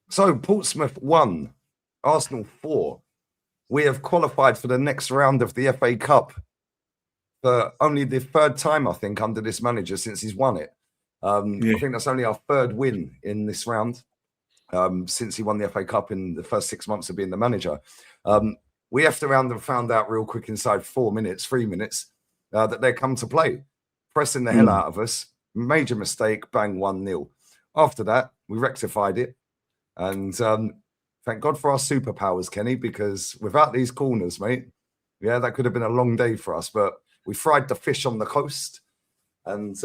So Portsmouth 1, Arsenal 4. We have qualified for the next round of the FA Cup for only the third time, I think, under this manager since he's won it. I think that's only our third win in this round since he won the FA Cup in the first 6 months of being the manager. We effed around and found out real quick inside 3 minutes, that they come to play, pressing the hell out of us. Major mistake, bang, 1-0. After that, we rectified it. And thank God for our superpowers, Kenny, because without these corners, mate, yeah, that could have been a long day for us. But we fried the fish on the coast. And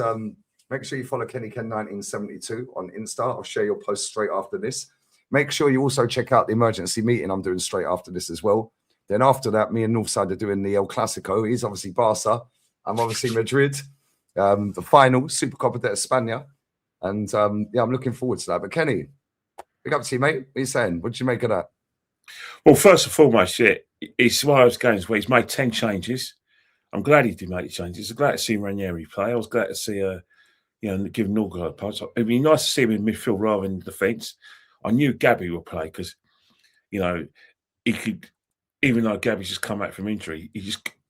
make sure you follow Kenny Ken 1972 on Insta. I'll share your post straight after this. Make sure you also check out the emergency meeting I'm doing straight after this as well. Then after that, me and Northside are doing the El Clasico. He's obviously Barca. I'm obviously Madrid. The final, Supercopa de España. And yeah, I'm looking forward to that. But Kenny, big up to you, mate. What are you saying? What did you make of that? Well, first and foremost, yeah, it's one of those games where he's made 10 changes. I'm glad he did make the changes. I'm glad to see Ranieri play. I was glad to see give Norgard a punch. It'd be nice to see him in midfield rather than defence. I knew Gabby would play because, he could, even though Gabby's just come back from injury,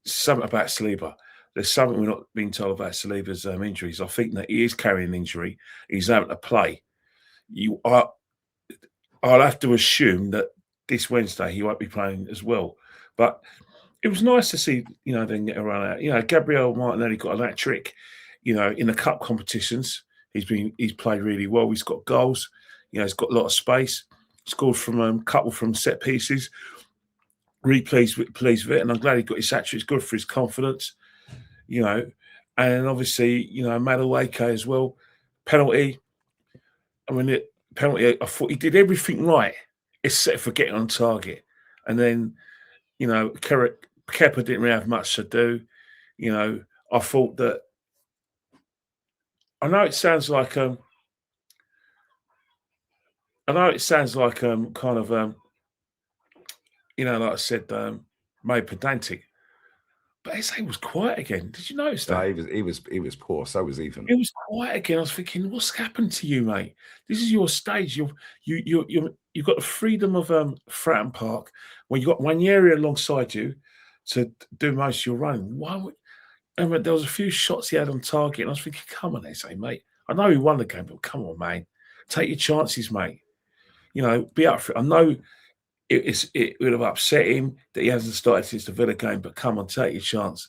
something about Saliba. There's something we're not being told about Saliba's injuries. I think that he is carrying an injury. He's having to play. I'll have to assume that this Wednesday he won't be playing as well. But it was nice to see, them get a run out. Gabriel Martinelli got an hat-trick, in the cup competitions. He's played really well. He's got goals. He's got a lot of space. Scored from a couple from set pieces. Really pleased with it. And I'm glad he got his hat-trick. It's good for his confidence, And obviously, Madueke as well. Penalty. Penalty, I thought he did everything right, except for getting on target. And then, Kepa didn't really have much to do. I thought that. I know it sounds like kind of like I said, made pedantic. But Eze was quiet again. Did you notice that? No, he was poor. So was Ethan. He was quiet again. I was thinking, what's happened to you, mate? This is your stage. You've got the freedom of Fratton Park, where you've got Ranieri alongside you to do most of your running. There was a few shots he had on target, and I was thinking, come on, Eze, mate. I know he won the game, but come on, man. Take your chances, mate. Be up for it. I know it would have upset him that he hasn't started since the Villa game, but come on, take your chance.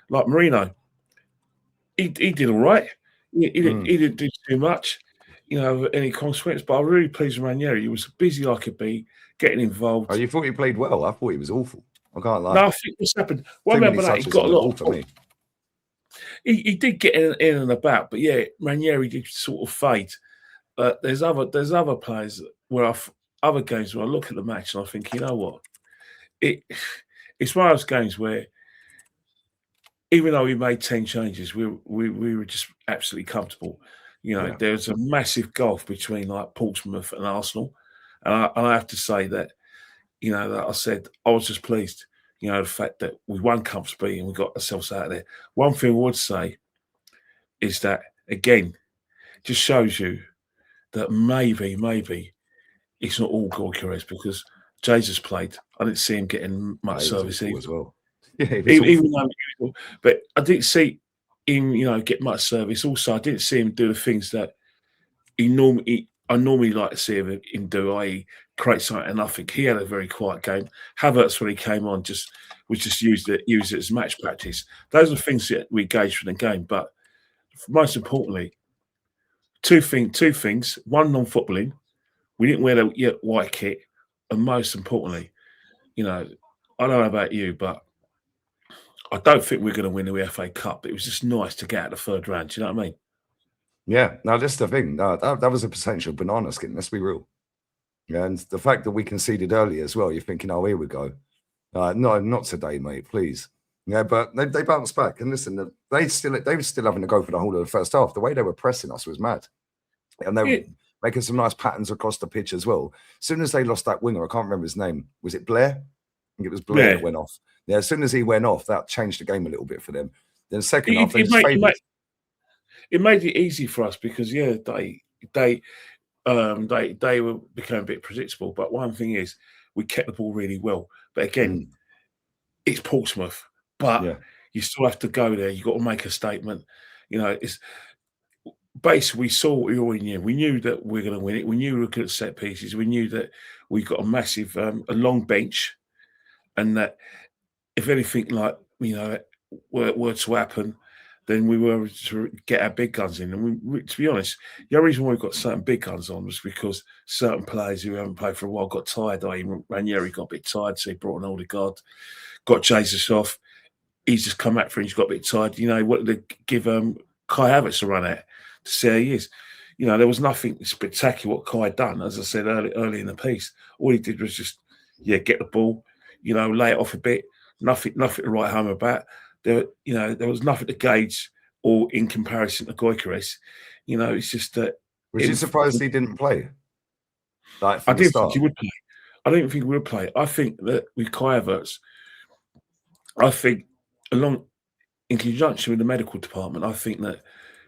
Like Marino, he did all right. He didn't do too much, any consequence, but I'm really pleased with Ranieri. He was busy like a bee, getting involved. Oh, you thought he played well? I thought he was awful. I can't lie. No, I think what's happened. Well, remember that he got a lot of me. He did get in and about, but yeah, Ranieri did sort of fade. There's other players where other games where I look at the match and I think, you know what, it's one of those games where even though we made 10 changes, we were just absolutely comfortable. There's a massive gulf between like Portsmouth and Arsenal, and I have to say that, that I said I was just pleased. The fact that we won comfortably and we got ourselves out of there. One thing I would say is that, again, just shows you that maybe it's not all Gorkarez because Jesus played. I didn't see him getting much service either. As well. Yeah, but I didn't see him, get much service. Also, I didn't see him do the things that I normally like to see him do, i.e. create something and nothing. He had a very quiet game. Havertz, when he came on, used it as match practice. Those are things that we gauge from the game. But most importantly, two things. One, non-footballing. We didn't wear the white kit. And most importantly, I don't know about you, but I don't think we're going to win the FA Cup. It was just nice to get out of the third round. Do you know what I mean? Yeah, no, that's the thing. No, that was a potential banana skin. Let's be real. And the fact that we conceded early as well, you're thinking, oh, here we go. No, not today, mate, please. Yeah, but they bounced back. And listen, they were still having to go for the whole of the first half. The way they were pressing us was mad. And they were making some nice patterns across the pitch as well. As soon as they lost that winger, I can't remember his name. Was it Blair? I think it was Blair that went off. Yeah, as soon as he went off, that changed the game a little bit for them. Then second half, they just favored. It made it easy for us because, they they became a bit predictable. But one thing is, we kept the ball really well. But again, it's Portsmouth, but you still have to go there. You've got to make a statement. You know, it's basically we saw what we already knew. We knew that we're going to win it. We knew we were good at set pieces. We knew that we got a massive, a long bench, and that if anything like were to happen, then we were to get our big guns in. And we, to be honest, the only reason why we've got certain big guns on was because certain players who haven't played for a while got tired. Ranieri got a bit tired, so he brought an older guard, got Jesus off. He's just come back for it. He's got a bit tired. You know, what to give Kai Havertz a run at to see how he is. You know, there was nothing spectacular what Kai had done. As I said early in the piece, all he did was just, get the ball, lay it off a bit. Nothing to write home about. There was nothing to gauge or in comparison to Gyökeres. It's just that. Was you surprised he didn't play? I didn't think he would play. I didn't think he would play. I think that with Kai Havertz, in conjunction with the medical department, I think that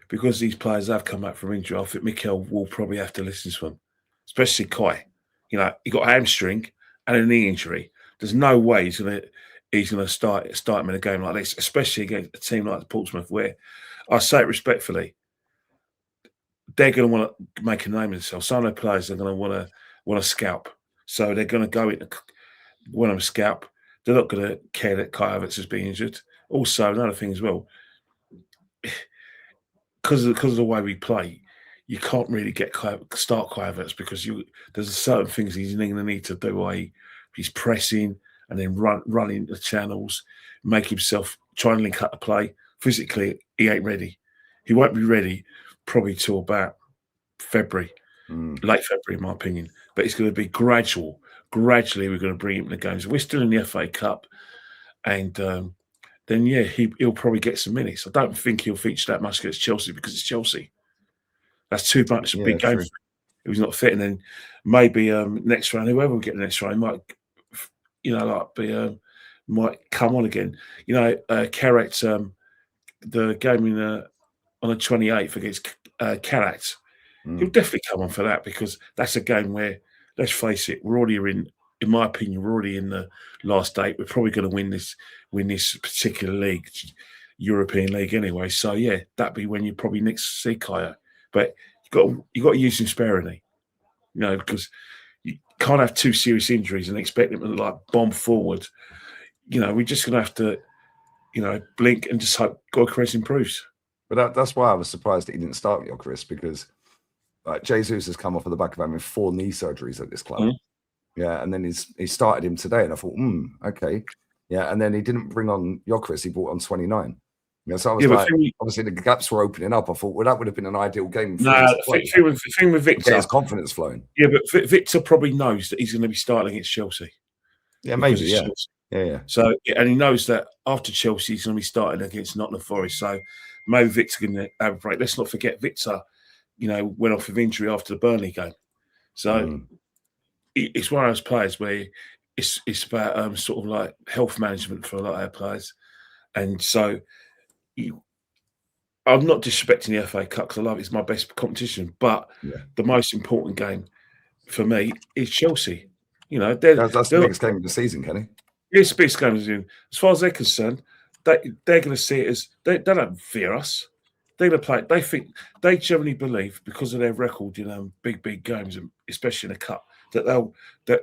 because these players have come back from injury, I think Mikel will probably have to listen to them, especially Kai. He got a hamstring and a knee injury. There's no way he's gonna start him in a game like this, especially against a team like Portsmouth, where I say it respectfully, they're going to want to make a name of themselves. Some of their players are going to want to scalp, so they're going to go in want to scalp. They're not going to care that Kai Havertz has been injured. Also, another thing as well, because of the way we play, you can't really start Kai Havertz because there's certain things he's going to need to do. He's pressing and then running the channels, make himself try and link up the play. Physically, he ain't ready. He won't be ready probably till about February, late February, in my opinion. But it's going to be gradual. Gradually, we're going to bring him to the games. We're still in the FA Cup, and then he'll probably get some minutes. I don't think he'll feature that much against Chelsea because it's Chelsea. That's too much a big game. If he's not fit, and then maybe next round, whoever we get the next round might. Might come on again. Karat, the game on the 28th against Karat, he'll definitely come on for that because that's a game where, let's face it, we're already in my opinion, we're already in the last 8. We're probably going to win this particular league, European League anyway. So that'd be when you probably next see Kaya. But you got to use him sparingly, because you can't have 2 serious injuries and expect him to bomb forward. We're just going to have to, blink and just hope Gyökeres improves. But that's why I was surprised that he didn't start Gyökeres because Jesus has come off of the back of having 4 knee surgeries at this club. Yeah, and then he started him today, and I thought, okay. Yeah, and then he didn't bring on Gyökeres, he brought on 29. So I was obviously the gaps were opening up. I thought, well, that would have been an ideal game. The thing with Victor, his confidence flowing. Yeah, but Victor probably knows that he's going to be starting against Chelsea. Yeah, maybe. Yeah. So, and he knows that after Chelsea, he's going to be starting against Nottingham Forest. So maybe Victor can have a break. Let's not forget Victor, went off with injury after the Burnley game. So it's one of those players where it's about sort of like health management for a lot of our players, and so. I'm not disrespecting the FA Cup because I love it. It's my best competition. But the most important game for me is Chelsea. That's the biggest game of the season, Kenny. It's the biggest game of the season. As far as they're concerned, they're going to see it as they don't fear us. They're going to play it. They generally believe because of their record in big games, especially in the cup, that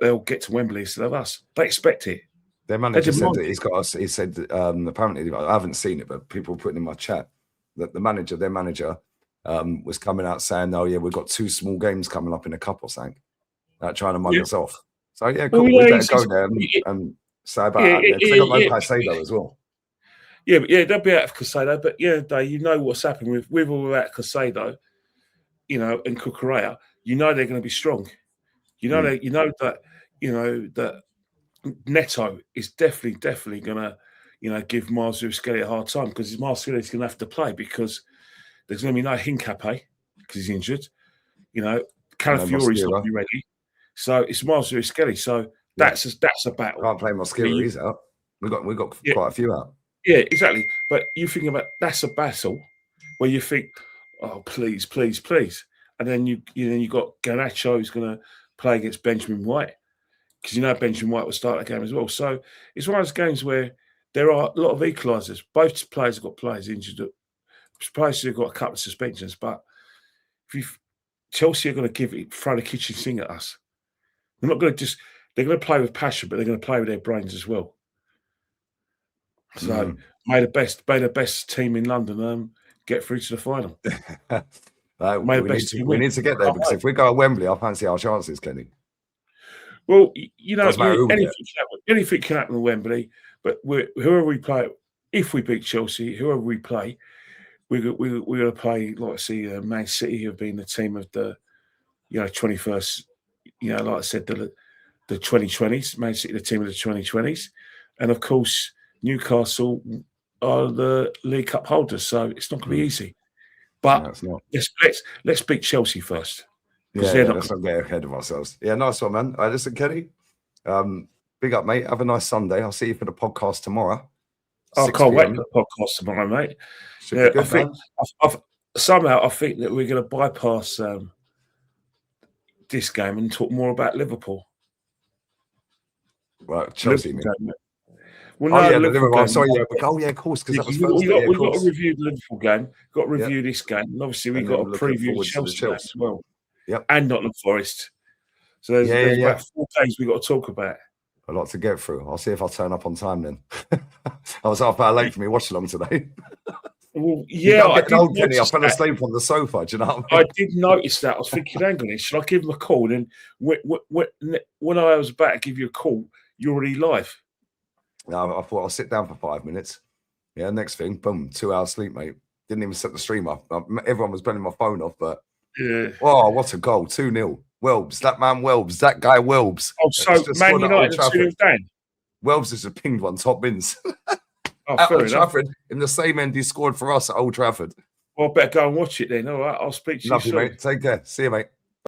they'll get to Wembley instead of us. They expect it. Their manager said that he's got us. He said apparently I haven't seen it, but people putting in my chat that their manager, was coming out saying, "Oh yeah, we've got 2 small games coming up in a cup or something," trying to mug us off. So cool. We better go there and say about that. They got no Caicedo as well. Yeah, but they'll be out of Caicedo. But Dave, what's happened with or without Caicedo, and Cucurella. They're going to be strong. That Neto is definitely going to, give Marzouskeli a hard time because Marzouskeli's going to have to play because there's going to be no Hincapié because he's injured. Calafiori's not going to be ready. So it's Marzouskeli. So that's a battle. Can't play Mosquera, he's out. We've got quite a few out. Yeah, exactly. But you think about that's a battle where you think, oh, please. and then you got Garnacho who's going to play against Benjamin White, because Benjamin White will start the game as well. So it's one of those games where there are a lot of equalisers. Both players have got players injured. Players have got a couple of suspensions, but Chelsea are going to throw the kitchen sink at us. They're not going to they're going to play with passion, but they're going to play with their brains as well. So may the best team in London get through to the final. We need to get there, because if we go at Wembley, I fancy our chances, Kenny. Well, anything can happen at Wembley, but whoever we play, if we beat Chelsea, whoever we play, we're going to play, like I see, Man City, who have been the team of the 21st, like I said, the 2020s, Man City, the team of the 2020s, and of course Newcastle are the League Cup holders, so it's not going to be easy. But no, let's beat Chelsea first. Let's not get ahead of ourselves. Yeah, nice one, man. All right, listen, Kenny, big up, mate. Have a nice Sunday. I'll see you for the podcast tomorrow. I can't wait for the podcast tomorrow, mate. Good, I think somehow that we're going to bypass this game and talk more about Liverpool. Right, Chelsea. Liverpool. Sorry, of course, because that was Thursday. We've got to review the Liverpool game. Got to review this game, and obviously we've got to preview Chelsea as well. Yep, and Nottingham Forest. So there's about 4 days we've got to talk about. A lot to get through. I'll see if I'll turn up on time then. I was half hour late for me watch along today. Well, yeah, I fell asleep on the sofa. Do you know? I did notice that. I was thinking, hang on, should I give him a call? And when I was about to give you a call, you're already live. No, I thought I'll sit down for 5 minutes. Yeah, next thing, boom, 2 hours sleep, mate. Didn't even set the stream up. Everyone was burning my phone off, but oh, what a goal! 2-0. Welbs, that man Welbs, that guy Welbs. Oh, so Man United 2-0 down. Welbs has just pinged one top bins. At Old Trafford, in the same end he scored for us at Old Trafford. Well, I better go and watch it then. All right, I'll speak to you soon. Love you, mate. Take care. See you, mate.